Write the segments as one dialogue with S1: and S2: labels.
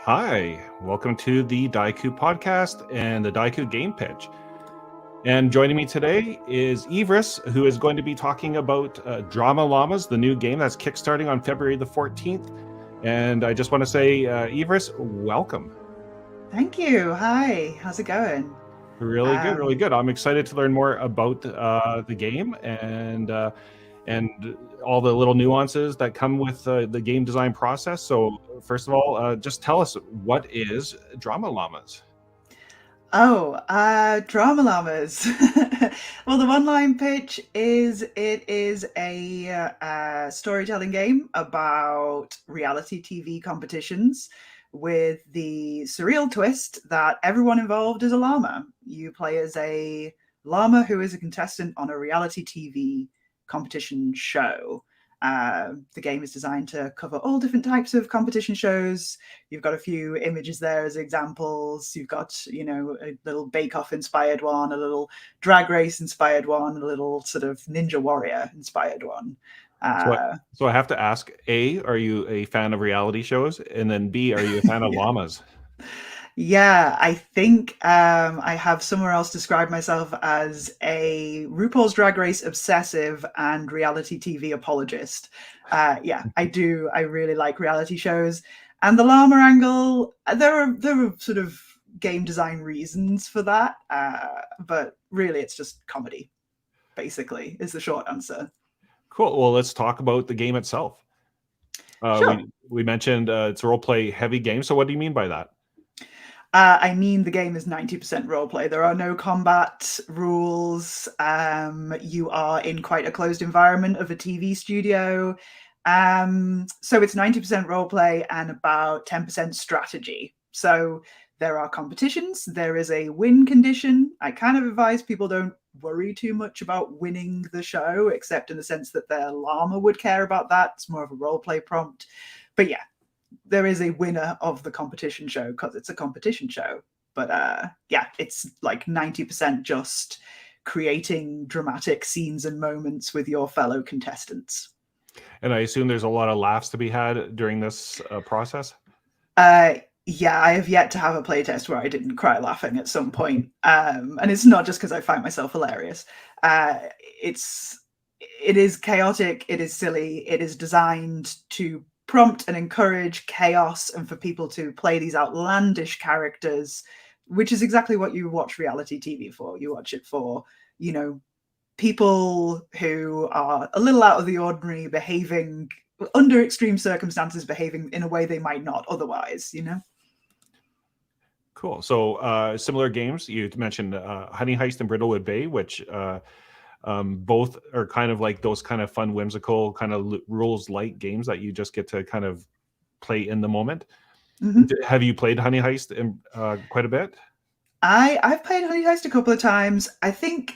S1: Hi, welcome to the Daiku podcast and the Daiku game pitch. And joining me today is Ivris, who is going to be talking about Llamas, the new game that's kickstarting on February the 14th. And I just want to say, Ivris, welcome.
S2: Thank you. Hi. How's it going?
S1: Really good, really good. I'm excited to learn more about the game and all the little nuances that come with the game design process. So first of all, just tell us, what is Llamas?
S2: Drama Llamas. Well, the one-line pitch is it is a storytelling game about reality TV competitions with the surreal twist that everyone involved is a llama. You play as a llama who is a contestant on a reality TV competition show. The game is designed to cover all different types of competition shows. You've got a few images there as examples. You've got, a little bake-off inspired one, a little drag race inspired one, a little sort of Ninja Warrior inspired one.
S1: So I have to ask, A, are you a fan of reality shows? And then B, are you a fan of llamas?
S2: Yeah, I think I have somewhere else described myself as a RuPaul's Drag Race obsessive and reality TV apologist. Yeah, I do. I really like reality shows, and the llama angle. There are sort of game design reasons for that, but really, it's just comedy. Basically, is the short answer.
S1: Cool. Well, let's talk about the game itself.
S2: Sure.
S1: We mentioned it's a role play heavy game. So what do you mean by that?
S2: I mean, the game is 90% roleplay. There are no combat rules. You are in quite a closed environment of a TV studio. So it's 90% roleplay and about 10% strategy. So there are competitions. There is a win condition. I kind of advise people don't worry too much about winning the show, except in the sense that their llama would care about that. It's more of a roleplay prompt. But yeah, there is a winner of the competition show because it's a competition show. But yeah, it's like 90% just creating dramatic scenes and moments with your fellow contestants.
S1: And I assume there's a lot of laughs to be had during this process.
S2: Yeah, I have yet to have a playtest where I didn't cry laughing at some point. And it's not just because I find myself hilarious. It is chaotic, it is silly, it is designed to prompt and encourage chaos and for people to play these outlandish characters, which is exactly what you watch reality TV for. You watch it for, people who are a little out of the ordinary, behaving under extreme circumstances, behaving in a way they might not otherwise,
S1: Cool. So similar games, you mentioned Honey Heist and Brindlewood Bay, which both are kind of like those kind of fun, whimsical, kind of rules light games that you just get to kind of play in the moment. Mm-hmm. Have you played Honey Heist quite a bit?
S2: I've played Honey Heist a couple of times. I think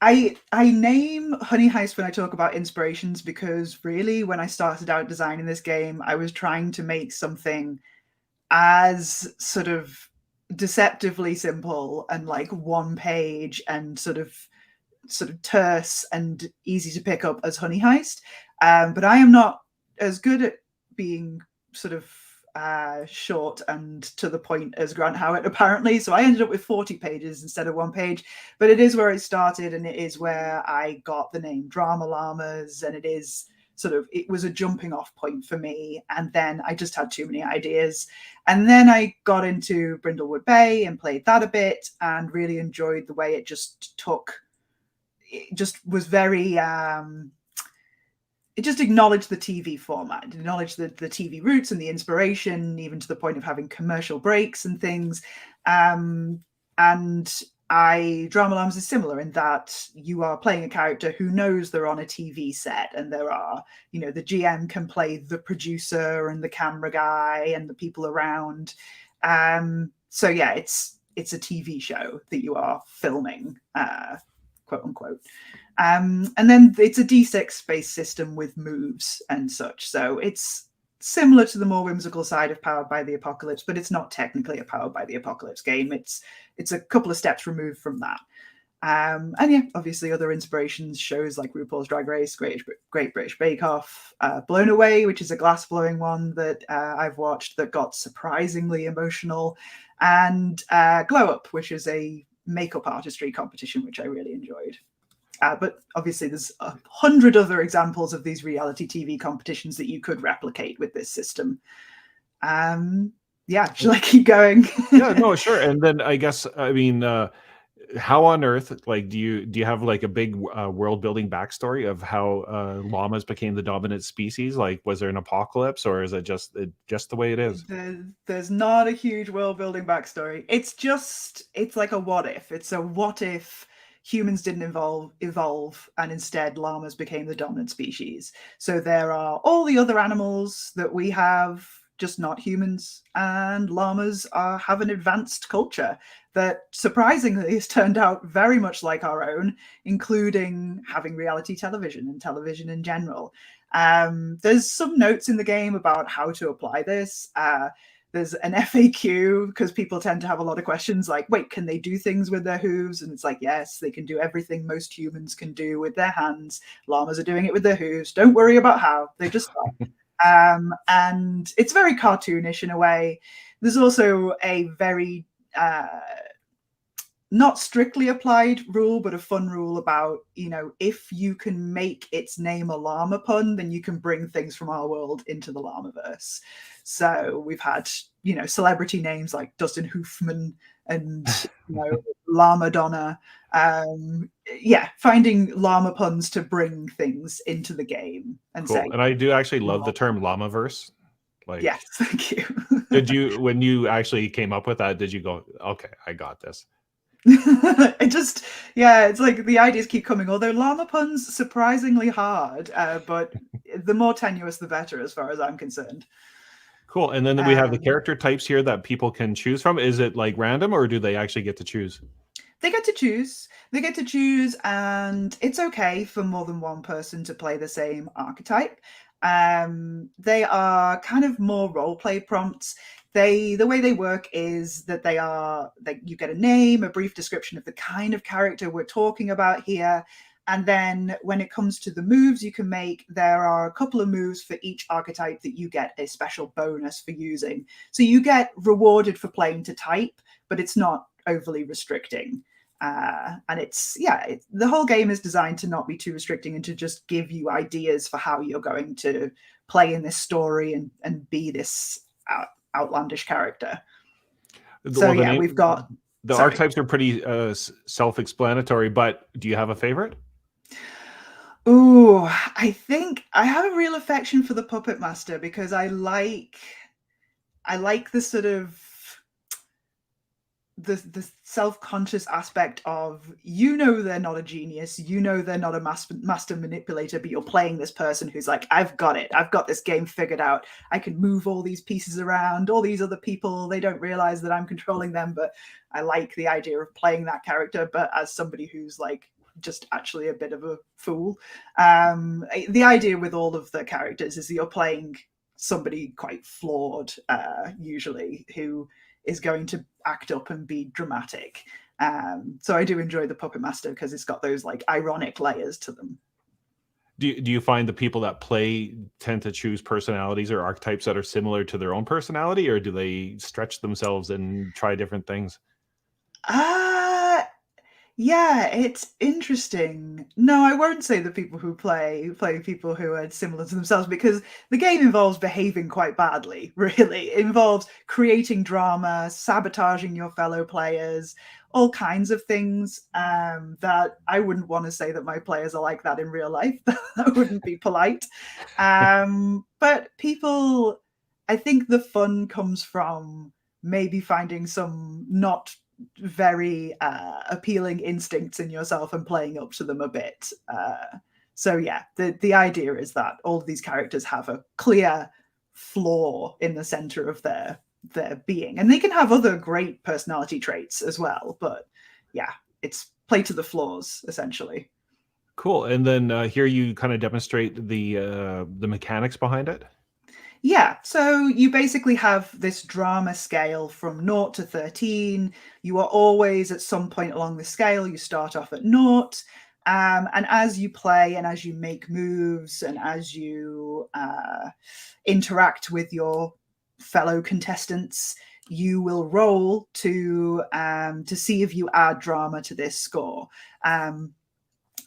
S2: I name Honey Heist when I talk about inspirations because really when I started out designing this game, I was trying to make something as sort of deceptively simple and like one page and sort of terse and easy to pick up as Honey Heist. But I am not as good at being sort of short and to the point as Grant Howitt, apparently. So I ended up with 40 pages instead of one page. But it is where it started, and it is where I got the name Drama Llamas, and it was a jumping off point for me. And then I just had too many ideas. And then I got into Brindlewood Bay and played that a bit and really enjoyed the way it just was very it just acknowledged the TV format, it acknowledged the TV roots and the inspiration, even to the point of having commercial breaks and things. And Drama Llamas is similar in that you are playing a character who knows they're on a TV set, and there are, the GM can play the producer and the camera guy and the people around. So yeah, it's a TV show that you are filming, quote unquote. And then it's a D6 based system with moves and such. So it's similar to the more whimsical side of Powered by the Apocalypse, but it's not technically a Powered by the Apocalypse game. It's a couple of steps removed from that. And yeah, obviously other inspirations, shows like RuPaul's Drag Race, Great British Bake Off, Blown Away, which is a glass blowing one that I've watched that got surprisingly emotional, and Glow Up, which is a makeup artistry competition, which I really enjoyed. But obviously there's 100 other examples of these reality TV competitions that you could replicate with this system. Yeah, should I keep going?
S1: Yeah, no, sure. And then I guess, I mean, how on earth, like, do you have like a big world building backstory of how llamas became the dominant species? Like, was there an apocalypse, or is it just the way it is?
S2: There's not a huge world building backstory. It's like a what if. It's a what if humans didn't evolve and instead llamas became the dominant species. So there are all the other animals that we have, just not humans, and llamas have an advanced culture that surprisingly has turned out very much like our own, including having reality television and television in general. There's some notes in the game about how to apply this. There's an FAQ because people tend to have a lot of questions like, wait, can they do things with their hooves? And it's like, yes, they can do everything most humans can do with their hands. Llamas are doing it with their hooves. Don't worry about how, they just are. And it's very cartoonish in a way. There's also a very not strictly applied rule, but a fun rule about, if you can make its name a llama pun, then you can bring things from our world into the Llamaverse. So we've had, celebrity names like Dustin Hoofman and, Llama Donna. Yeah, finding llama puns to bring things into the game and
S1: Cool.
S2: say.
S1: And I do actually love the term llamaverse. Like,
S2: yes, thank you.
S1: when you actually came up with that, did you go, okay, I got this?
S2: It's like the ideas keep coming, although llama puns surprisingly hard, but the more tenuous the better as far as I'm concerned.
S1: Cool. And then we have the character types here that people can choose from. Is it like random, or do they actually get to choose?
S2: They get to choose, and it's okay for more than one person to play the same archetype. They are kind of more role play prompts. The way they work is that you get a name, a brief description of the kind of character we're talking about here, and then when it comes to the moves you can make, there are a couple of moves for each archetype that you get a special bonus for using. So you get rewarded for playing to type, but it's not overly restricting. And the whole game is designed to not be too restricting and to just give you ideas for how you're going to play in this story and be this outlandish character. We've got
S1: the archetypes are pretty self-explanatory, but do you have a favorite?
S2: Oh, I think I have a real affection for the Puppet Master because I like the sort of the self-conscious aspect of, they're not a genius, they're not a master manipulator, but you're playing this person who's like, I've got this game figured out, I can move all these pieces around, all these other people, they don't realize that I'm controlling them. But I like the idea of playing that character, but as somebody who's like just actually a bit of a fool. The idea with all of the characters is that you're playing somebody quite flawed, usually, who is going to act up and be dramatic. So I do enjoy the Puppet Master because it's got those like ironic layers to them.
S1: Do you find the people that play tend to choose personalities or archetypes that are similar to their own personality, or do they stretch themselves and try different things?
S2: Yeah, it's interesting. No, I won't say the people who play people who are similar to themselves, because the game involves behaving quite badly, really. It involves creating drama, sabotaging your fellow players, all kinds of things that I wouldn't want to say that my players are like that in real life. That wouldn't be polite. But people, I think the fun comes from maybe finding some not very appealing instincts in yourself and playing up to them a bit. So yeah, the idea is that all of these characters have a clear flaw in the center of their being, and they can have other great personality traits as well, but yeah, it's play to the flaws essentially.
S1: Cool. And then here you kind of demonstrate the mechanics behind it.
S2: Yeah, so you basically have this drama scale from 0 to 13. You are always at some point along the scale, you start off at 0. And as you play and as you make moves and as you interact with your fellow contestants, you will roll to see if you add drama to this score. And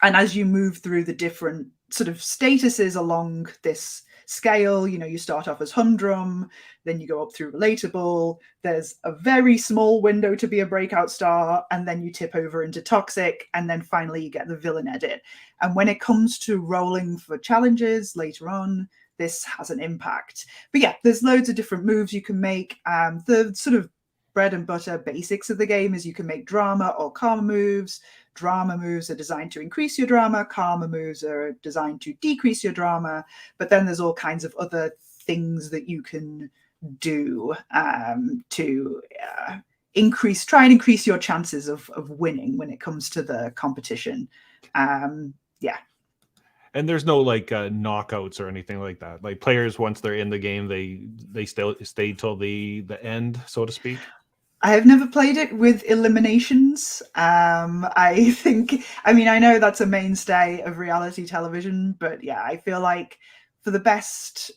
S2: as you move through the different sort of statuses along this scale, you start off as humdrum, then you go up through relatable, there's a very small window to be a breakout star, and then you tip over into toxic, and then finally you get the villain edit. And when it comes to rolling for challenges later on, this has an impact. But yeah, there's loads of different moves you can make. The sort of bread and butter basics of the game is you can make drama or karma moves. Drama moves are designed to increase your drama. Karma moves are designed to decrease your drama. But then there's all kinds of other things that you can do to try and increase your chances of winning when it comes to the competition. Yeah.
S1: And there's no like knockouts or anything like that. Like players, once they're in the game, they still stay till the end, so to speak.
S2: I have never played it with eliminations. I know that's a mainstay of reality television, but yeah, I feel like for the best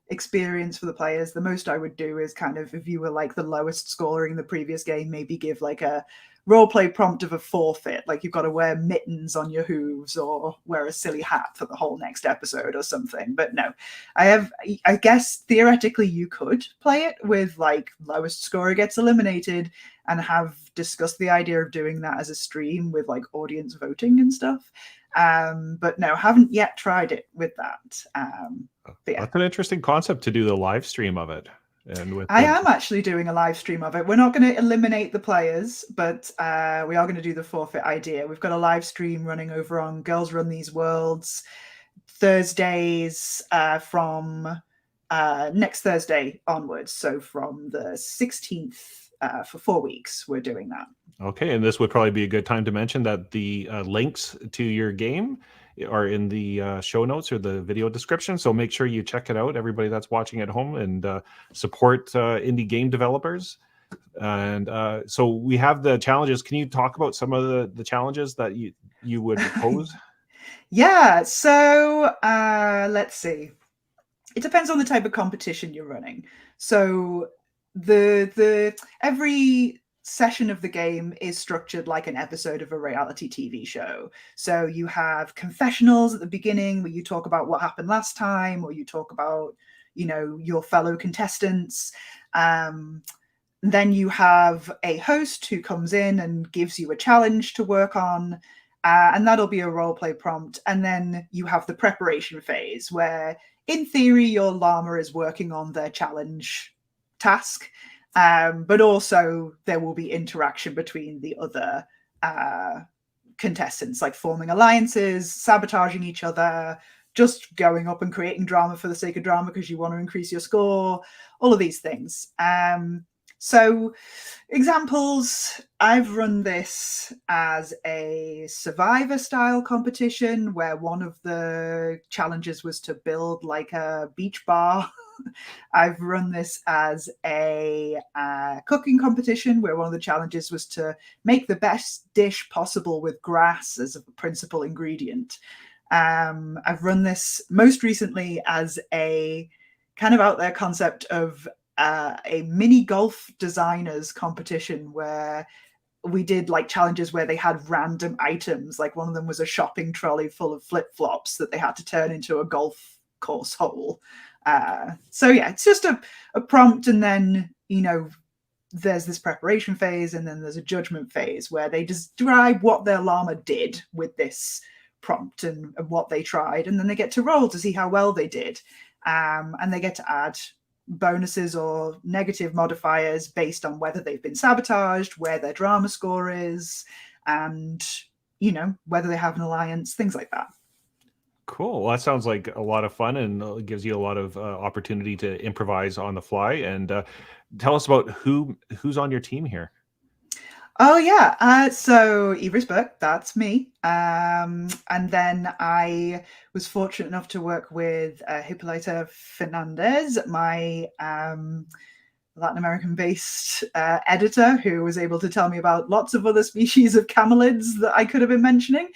S2: experience for the players, the most I would do is kind of, if you were like the lowest scorer in the previous game, maybe give like a roleplay prompt of a forfeit, like you've got to wear mittens on your hooves or wear a silly hat for the whole next episode or something. But no, I guess theoretically you could play it with like lowest scorer gets eliminated and have discussed the idea of doing that as a stream with like audience voting and stuff. But no, haven't yet tried it with that. But yeah.
S1: That's an interesting concept to do the live stream of it. And
S2: I am actually doing a live stream of it. We're not going to eliminate the players, but we are going to do the forfeit idea. We've got a live stream running over on Girls Run These Worlds Thursdays from next Thursday onwards. So from the 16th for 4 weeks, we're doing that.
S1: Okay, and this would probably be a good time to mention that the links to your game are in the show notes or the video description. So make sure you check it out, everybody that's watching at home, and support indie game developers. And so we have the challenges. Can you talk about some of the challenges that you would pose?
S2: Yeah, so let's see. It depends on the type of competition you're running. So the every session of the game is structured like an episode of a reality TV show. So you have confessionals at the beginning where you talk about what happened last time, or you talk about, your fellow contestants. Then you have a host who comes in and gives you a challenge to work on. And that'll be a roleplay prompt. And then you have the preparation phase where, in theory, your llama is working on their challenge task. But also there will be interaction between the other contestants, like forming alliances, sabotaging each other, just going up and creating drama for the sake of drama because you want to increase your score, all of these things. So examples, I've run this as a Survivor style competition where one of the challenges was to build like a beach bar. I've run this as a cooking competition where one of the challenges was to make the best dish possible with grass as a principal ingredient. I've run this most recently as a kind of out there concept of a mini golf designers competition where we did like challenges where they had random items. Like one of them was a shopping trolley full of flip-flops that they had to turn into a golf course hole. So yeah, it's just a prompt, and then there's this preparation phase, and then there's a judgment phase where they describe what their llama did with this prompt and what they tried, and then they get to roll to see how well they did, and they get to add bonuses or negative modifiers based on whether they've been sabotaged, where their drama score is, and whether they have an alliance, things like that.
S1: Cool. Well, that sounds like a lot of fun, and gives you a lot of opportunity to improvise on the fly. And tell us about who's on your team here.
S2: Oh yeah, so Ivris Burke, that's me. And then I was fortunate enough to work with Hippolyta Fernandez, my Latin American-based editor, who was able to tell me about lots of other species of camelids that I could have been mentioning.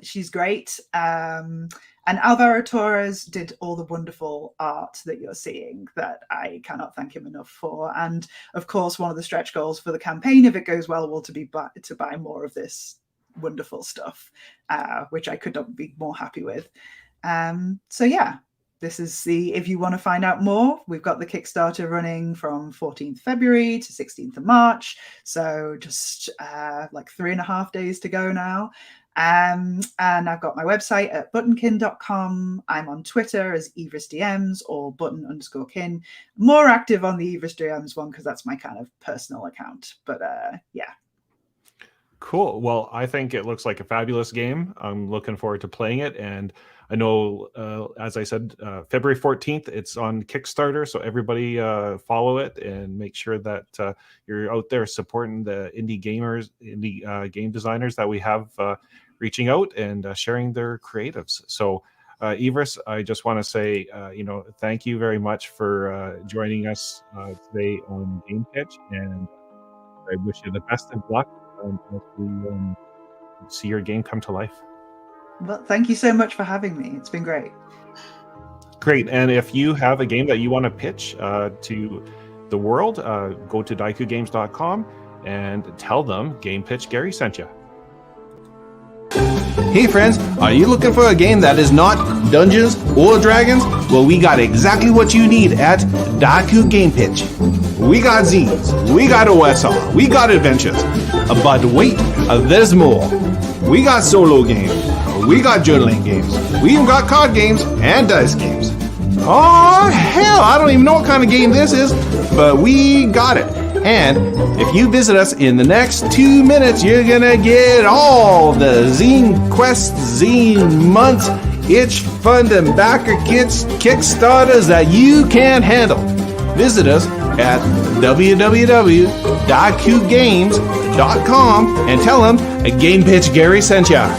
S2: She's great. And Alvaro Torres did all the wonderful art that you're seeing that I cannot thank him enough for. And of course, one of the stretch goals for the campaign, if it goes well, will to buy more of this wonderful stuff, which I could not be more happy with. So yeah, this is if you want to find out more, we've got the Kickstarter running from 14th February to 16th of March. So just like 3.5 days to go now. And I've got my website at buttonkin.com. I'm on Twitter as EvrisDMs or button_kin. More active on the EvrisDMs one because that's my kind of personal account. But yeah.
S1: Cool. Well, I think it looks like a fabulous game. I'm looking forward to playing it. And I know, as I said, February 14th, it's on Kickstarter. So everybody follow it and make sure that you're out there supporting the indie game designers that we have reaching out and sharing their creatives. So Ivris, I just want to say, thank you very much for joining us today on Game Pitch. And I wish you the best of luck as we see your game come to life.
S2: Well, thank you so much for having me. It's been great.
S1: Great. And if you have a game that you want to pitch to the world, go to daikugames.com and tell them Game Pitch Gary sent you.
S3: Hey friends, are you looking for a game that is not Dungeons or Dragons? Well, we got exactly what you need at Daiku Game Pitch. We got zines, we got OSR, we got adventures. But wait, there's more. We got solo games, we got journaling games, we even got card games and dice games. Oh hell, I don't even know what kind of game this is, but we got it. And if you visit us in the next 2 minutes, you're gonna get all the Zine Quest, Zine Months, Itch Fund and Backer Kits, Kickstarters that you can't handle. Visit us at www.daikugames.com and tell them a Game Pitch Gary sent ya.